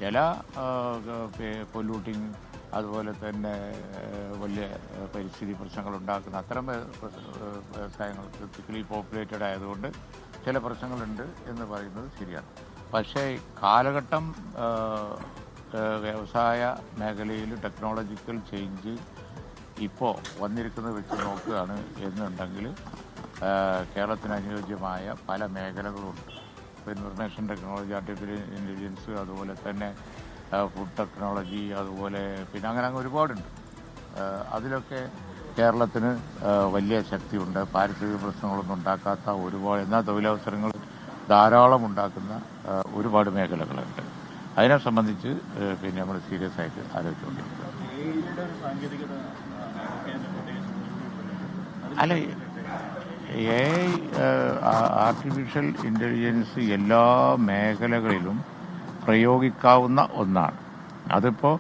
ചില പൊല്യൂട്ടിങ് അതുപോലെ തന്നെ വലിയ പരിസ്ഥിതി പ്രശ്നങ്ങൾ ഉണ്ടാക്കുന്ന അത്തരം വ്യവസായങ്ങൾ തിക്കലി പോപ്പുലേറ്റഡ് ആയതുകൊണ്ട് ചില പ്രശ്നങ്ങളുണ്ട് എന്ന് പറയുന്നത് ശരിയാണ്. പക്ഷേ കാലഘട്ടം വ്യവസായ മേഖലയിൽ ടെക്നോളജിക്കൽ ചേഞ്ച് ഇപ്പോൾ വന്നിരിക്കുന്നത് വെച്ച് നോക്കുകയാണ് എന്നുണ്ടെങ്കിൽ കേരളത്തിന് അനുയോജ്യമായ പല മേഖലകളുണ്ട്. ഇൻഫർമേഷൻ ടെക്നോളജി, ആർട്ടിഫിഷ്യൽ ഇൻ്റലിജൻസ്, അതുപോലെ തന്നെ ഫുഡ് ടെക്നോളജി, അതുപോലെ പിന്നെ അങ്ങനെ ഒരുപാടുണ്ട്. അതിലൊക്കെ കേരളത്തിന് വലിയ ശക്തിയുണ്ട്. പാരിസ്ഥിതിക പ്രശ്നങ്ങളൊന്നും ഉണ്ടാക്കാത്ത ഒരുപാട്, എന്നാൽ തൊഴിലവസരങ്ങൾ ധാരാളം ഉണ്ടാക്കുന്ന ഒരുപാട് മേഖലകളുണ്ട്. അതിനെ സംബന്ധിച്ച് പിന്നെ നമ്മൾ സീരിയസ് ആയിട്ട് ആലോചിച്ചുകൊണ്ടിരിക്കുന്നത്. അല്ല, ആർട്ടിഫിഷ്യൽ ഇൻ്റലിജൻസ് എല്ലാ മേഖലകളിലും പ്രയോഗിക്കാവുന്ന ഒന്നാണ്. അതിപ്പോൾ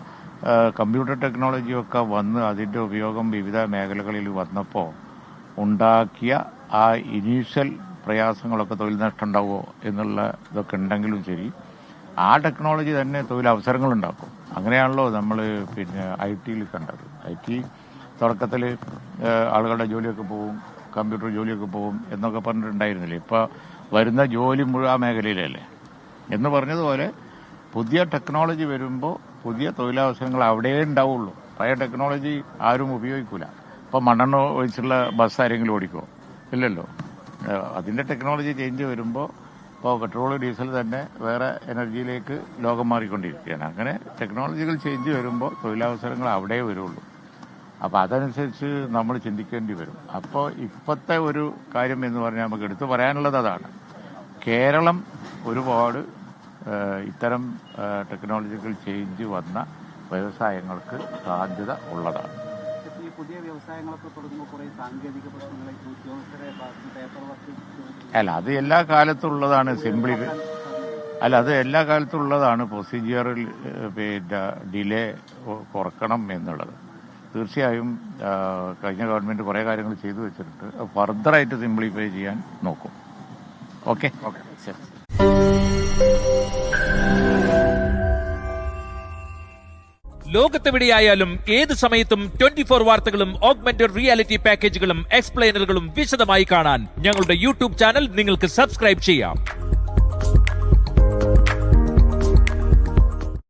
കമ്പ്യൂട്ടർ ടെക്നോളജിയൊക്കെ വന്ന് അതിൻ്റെ ഉപയോഗം വിവിധ മേഖലകളിൽ വന്നപ്പോൾ ഉണ്ടാക്കിയ ആ ഇനീഷ്യൽ പ്രയാസങ്ങളൊക്കെ തൊഴിൽ നഷ്ടം ഉണ്ടാവുമോ എന്നുള്ള ഇതൊക്കെ ഉണ്ടെങ്കിലും ശരി, ആ ടെക്നോളജി തന്നെ തൊഴിലവസരങ്ങളുണ്ടാക്കും. അങ്ങനെയാണല്ലോ നമ്മൾ പിന്നെ IT കണ്ടത്. IT തുടക്കത്തിൽ ആളുകളുടെ ജോലിയൊക്കെ പോവും, കമ്പ്യൂട്ടർ ജോലിയൊക്കെ പോവും എന്നൊക്കെ പറഞ്ഞിട്ടുണ്ടായിരുന്നില്ലേ. ഇപ്പോൾ വരുന്ന ജോലി മുഴുവൻ ആ മേഖലയിലല്ലേ എന്ന് പറഞ്ഞതുപോലെ പുതിയ ടെക്നോളജി വരുമ്പോൾ പുതിയ തൊഴിലവസരങ്ങൾ അവിടെ ഉണ്ടാവുള്ളൂ. പഴയ ടെക്നോളജി ആരും ഉപയോഗിക്കില്ല. ഇപ്പോൾ മണ്ണെണ്ണ ഒഴിച്ചുള്ള ബസ് ആരെങ്കിലും ഓടിക്കുമോ? ഇല്ലല്ലോ. അതിൻ്റെ ടെക്നോളജി ചേഞ്ച് വരുമ്പോൾ ഇപ്പോൾ പെട്രോൾ ഡീസൽ തന്നെ വേറെ എനർജിയിലേക്ക് ലോകം മാറിക്കൊണ്ടിരിക്കുകയാണ്. അങ്ങനെ ടെക്നോളജികൾ ചേഞ്ച് വരുമ്പോൾ തൊഴിലവസരങ്ങൾ അവിടെ വരുള്ളൂ. അപ്പോൾ അതനുസരിച്ച് നമ്മൾ ചിന്തിക്കേണ്ടി വരും. അപ്പോൾ ഇപ്പോഴത്തെ ഒരു കാര്യം എന്ന് പറഞ്ഞാൽ നമുക്ക് എടുത്തു പറയാനുള്ളത് അതാണ്. കേരളം ഒരുപാട് ഇത്തരം ടെക്നോളജിക്കൽ ചേഞ്ച് വന്ന വ്യവസായങ്ങൾക്ക് സാധ്യത ഉള്ളതാണ്. പുതിയ വ്യവസായങ്ങളൊക്കെ തുടങ്ങുമ്പോൾ കുറേ സാങ്കേതിക പ്രശ്നങ്ങളെ പേപ്പർ വർക്ക് അല്ല, അത് എല്ലാ കാലത്തുള്ളതാണ്. അത് എല്ലാ കാലത്തുള്ളതാണ്. പ്രൊസീജിയറിൽ പിന്നെ ഡിലേ കുറക്കണം എന്നുള്ളത് തീർച്ചയായും കഴിഞ്ഞ ഗവൺമെന്റ് കുറേ കാര്യങ്ങൾ ചെയ്തു വെച്ചിട്ടുണ്ട്. ഫർദറായിട്ട് സിംപ്ലിഫൈ ചെയ്യാൻ നോക്കും. ഓക്കെ, ശരി. ലോകത്തെവിടെയായാലും ഏത് സമയത്തും 24 വാർത്തകളും ഓഗ്മെന്റഡ് റിയാലിറ്റി പാക്കേജുകളും എക്സ്പ്ലെയിനറുകളും വിശദമായി കാണാൻ ഞങ്ങളുടെ യൂട്യൂബ് ചാനൽ നിങ്ങൾക്ക് സബ്സ്ക്രൈബ് ചെയ്യാം.